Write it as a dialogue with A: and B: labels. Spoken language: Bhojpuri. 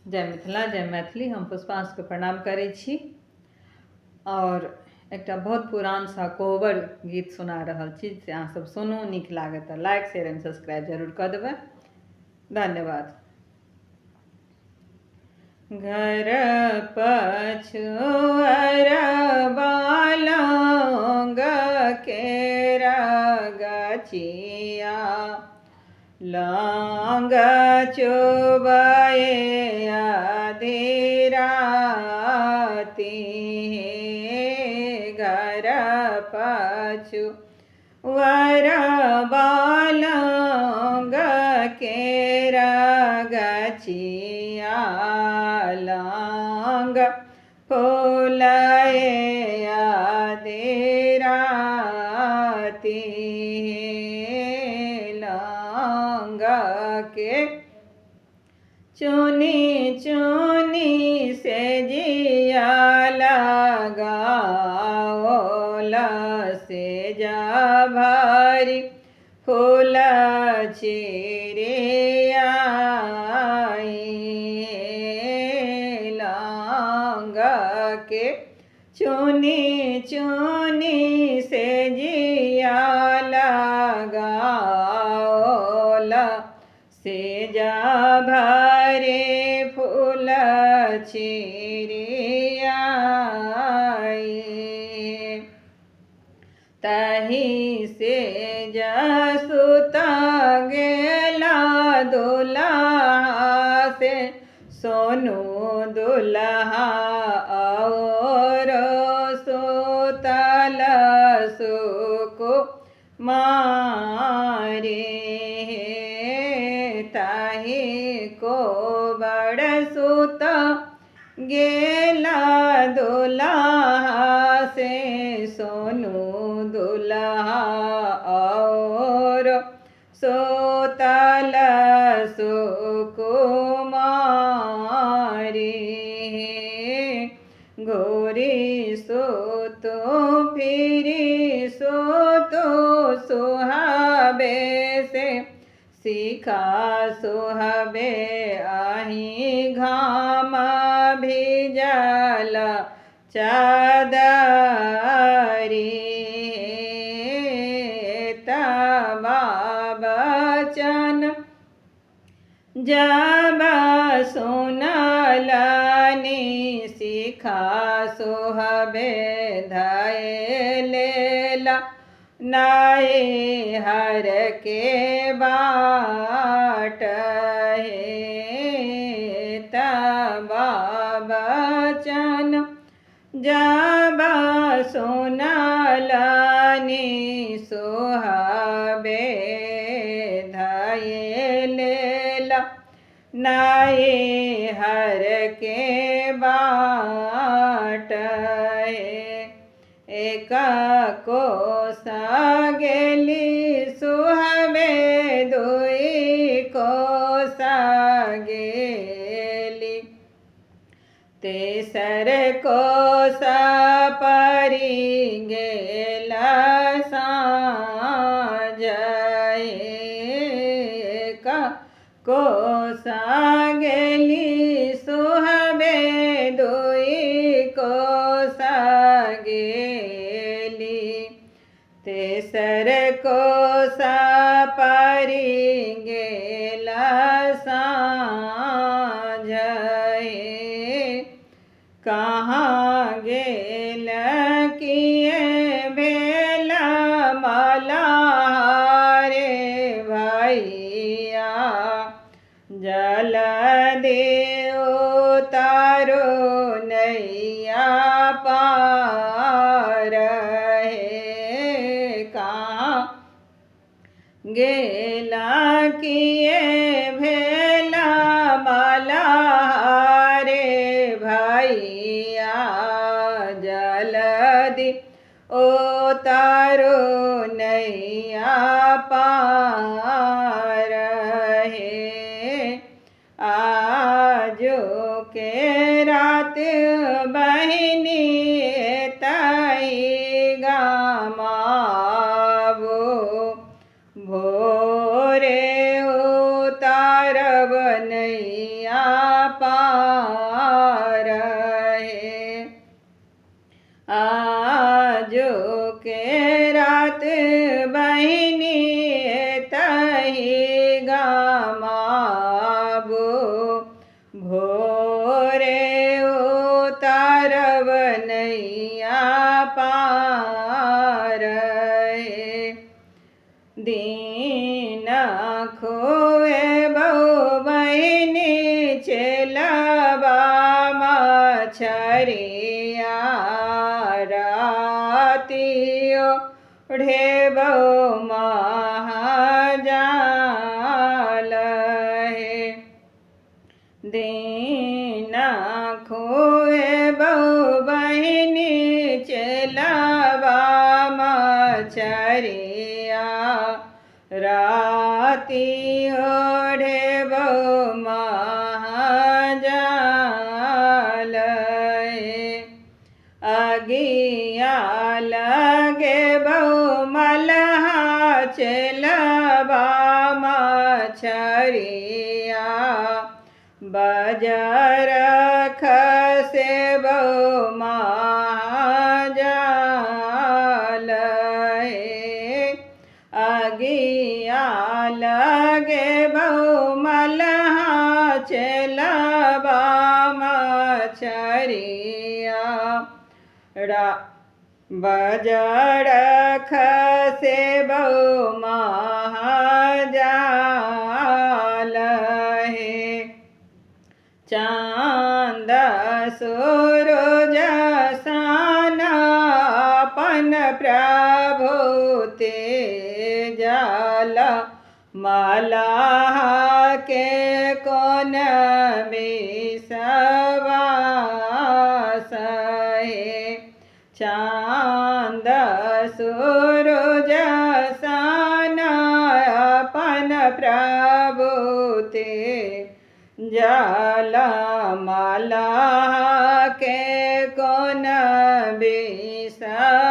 A: जय मिथिला जय मैथिली। हम पुष्पांश के प्रणाम करै छी और एकटा बहुत पुरान सा कोवर गीत सुना रहल छी से अहाँ सब सुनू। नीक लागे तो लाइक शेयर एंड सब्सक्राइब जरूर कर देबै। धन्यवाद। घर पछुअर बालंग केरा गछिया लंग चुबए आधी राति घर पछुअर बालंग केरा गछिया लंग फूलए आधी राति लंग के चुनी चुनी से जिया लगाओल से जा भरी फूल चिड़िया लंग के चुनी चुनी से जिया लगाओल से जा भरे फूल चिड़िया तही से जसुता गेला दुल्हा से सोनू दुल्हा और सुतल सुकुमारी ताही को बड़ सुत गेला दुल्हा से सोनू दुल्हा और सुतल सुकुमारी गोरी सुतो फिरी सुतो सुहाबे से सीखा सुहबे आही घाम भिजल चादरी तबा बचन जब सुनलनी सीखा सुहबे धय लेला नाए हर के बाट है तबा बचन जब सुनलनी सुहबे धय लेला नाए हर के बाट एक कोसा गेली सुहबे दुई कोसा गेली तेसर कोसा परी गेला साँझ एक कोसा गेली सुहबे दुई कोसा गेली तेसर कोसा परी गेला साँझ कहाँ गेल किए भेल मल्हारे भैया जल देव तारो नैया पार है कहाँ गेला किए भेला मल्हारे भैया जलदि ओ तारो नैया पार है आजो के रात बहिनी तई गामावो भोरे उतारब नैया पा भोरे उतारब नैया पार दीन खोए बहु बहिनी चेलबा मछरिया रातियो ढेब महाजाल दीन खोए बहु बहिनी चेलबा मछरिया रातियो ढेब महाजाल अगिया लगे बहु मलहा चेलबा मछरिया बजर खसे बहु महाजाल अगिया लगे बहु मलहा चेलबा मछरिया बजर खसे बहु महाजाल चांद सूरज सान अपन प्रभु तेजल मलाह के कोन विश्वास चांद सूरज सान अपन प्रभु तेजल मलाह के कोन विश्वास